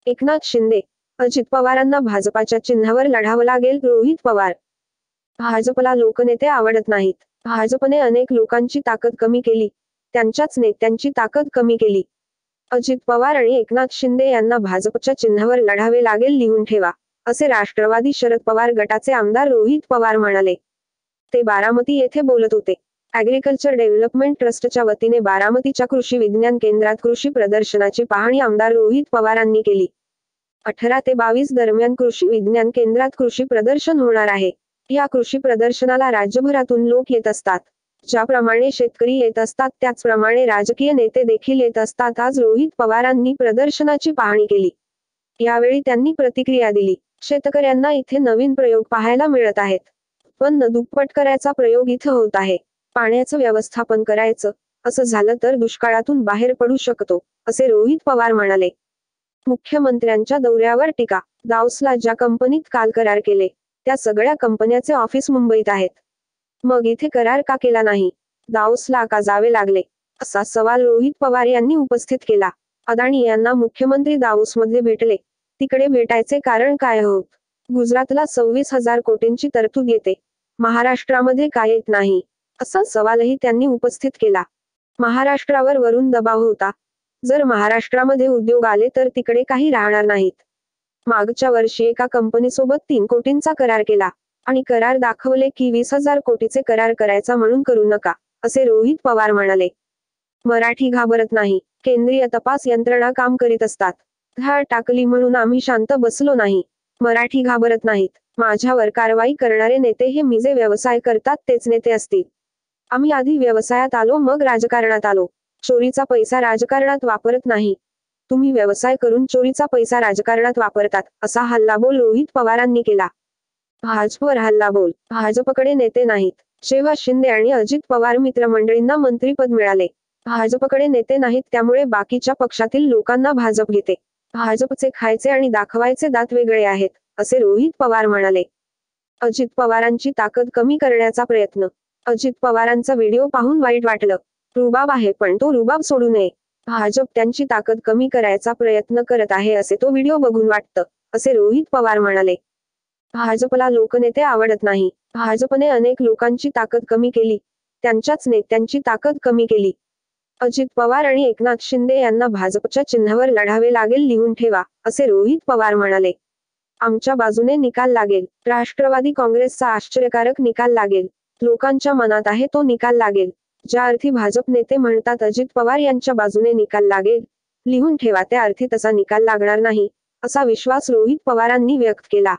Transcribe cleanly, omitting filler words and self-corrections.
एकनाथ शिंदे, अजित पवारांना भाजपाच्या चिन्हावर लढावं लागेल. रोहित पवार, भाजपला लोकनेते आवडत नाहीत. भाजपने अनेक लोकांची ताकद कमी केली, त्यांच्याच नेत्यांची ताकद कमी केली. अजित पवार आणि एकनाथ शिंदे यांना भाजपच्या चिन्हावर लढावे लागेल. लिहून ठेवा, असे राष्ट्रवादी शरद पवार गटाचे आमदार रोहित पवार म्हणाले. ते बारामती येथे बोलत होते. ॲग्रिकल्चर डेव्हलपमेंट ट्रस्टच्या वतीने बारामतीच्या कृषी विज्ञान केंद्रात कृषी प्रदर्शनाची पाहणी आमदार रोहित पवारांनी केली. 18 ते 22 दरम्यान कृषी विज्ञान केंद्रात कृषी प्रदर्शन होणार आहे. या कृषी प्रदर्शनाला राज्यभरातून लोक येत असतात. ज्याप्रमाणे शेतकरी येत असतात त्याचप्रमाणे राजकीय नेते देखील येत असतात. आज रोहित पवारांनी प्रदर्शनाची पाहणी केली. यावेळी त्यांनी प्रतिक्रिया दिली. शेतकऱ्यांना इथे नवीन प्रयोग पाहायला मिळत आहेत. पण दुप्पट करायचा प्रयोग इथं होत आहे. पाण्याचं व्यवस्थापन करायचं, असं झालं तर दुष्काळातून बाहेर पडू शकतो, असे रोहित पवार म्हणाले. मुख्यमंत्र्यांच्या दौऱ्यावर टीका. दाऊसला ज्या कंपनीत काल करार केले, त्या सगळ्या कंपन्याचे ऑफिस मुंबईत आहेत. मग इथे करार का केला नाही? दाऊसला का जावे लागले? असा सवाल रोहित पवार यांनी उपस्थित केला. अदानी यांना मुख्यमंत्री दाऊसमध्ये भेटले. तिकडे भेटायचे कारण काय होत? गुजरातला 26,000 कोटींची तरतूद येते, महाराष्ट्रामध्ये का येत नाही? असा सवालही त्यांनी उपस्थित केला. महाराष्ट्रावर वरून दबाव होता. जर महाराष्ट्रामध्ये उद्योग आले तर तिकडे काही राहणार नाहीत. मागच्या वर्षी एका कंपनीसोबत 3 कोटींचा करार केला आणि करार दाखवले की 20,000 कोटीचे करार करायचा म्हणून करू नका, असे रोहित पवार म्हणाले. मराठी घाबरत नाही. केंद्रीय तपास यंत्रणा काम करीत असतात. धाड टाकली म्हणून आम्ही शांत बसलो नाही. मराठी घाबरत नाहीत. माझ्यावर कारवाई करणारे नेते हे मी जे व्यवसाय करतात तेच नेते असतील. आम्ही आधी व्यवसायात आलो मग राजकारणात आलो. चोरीचा पैसा राजकारणात वापरत नाही. तुम्ही व्यवसाय करून चोरीचा पैसा राजकारणात वापरतात, असा हल्लाबोल रोहित पवारांनी केला. भाजपवर हल्लाबोल. भाजपकडे नेते नाहीत. जेव्हा शिंदे आणि अजित पवार मित्रमंडळींना मंत्रिपद मिळाले, भाजपकडे नेते नाहीत त्यामुळे बाकीच्या पक्षातील लोकांना भाजप घेते. भाजपचे खायचे आणि दाखवायचे दात वेगळे आहेत, असे रोहित पवार म्हणाले. अजित पवारांची ताकद कमी करण्याचा प्रयत्न. अजित पवारांचा व्हिडिओ पाहून वाईट वाटलं. रुबाब आहे पण तो रुबाब सोडू नये. भाजप त्यांची ताकद कमी करायचा प्रयत्न करत आहे असे तो व्हिडिओ बघून वाटतं, असे रोहित पवार म्हणाले. भाजपला लोकनेते आवडत नाही. भाजपने अनेक लोकांची ताकद कमी केली, त्यांच्याच नेत्यांची ताकद कमी केली. अजित पवार आणि एकनाथ शिंदे यांना भाजपच्या चिन्हावर लढावे लागेल. लिहून ठेवा, असे रोहित पवार म्हणाले. आमच्या बाजूने निकाल लागेल. राष्ट्रवादी काँग्रेसचा आश्चर्यकारक निकाल लागेल. लोकांच्या मनात आहे तो निकाल लागेल. ज्या अर्थी भाजप नेते म्हणतात अजित पवार यांच्या बाजूने निकाल लागेल, लिहून ठेवा त्या अर्थी तसा निकाल लागणार नाही, असा विश्वास रोहित पवारांनी व्यक्त केला.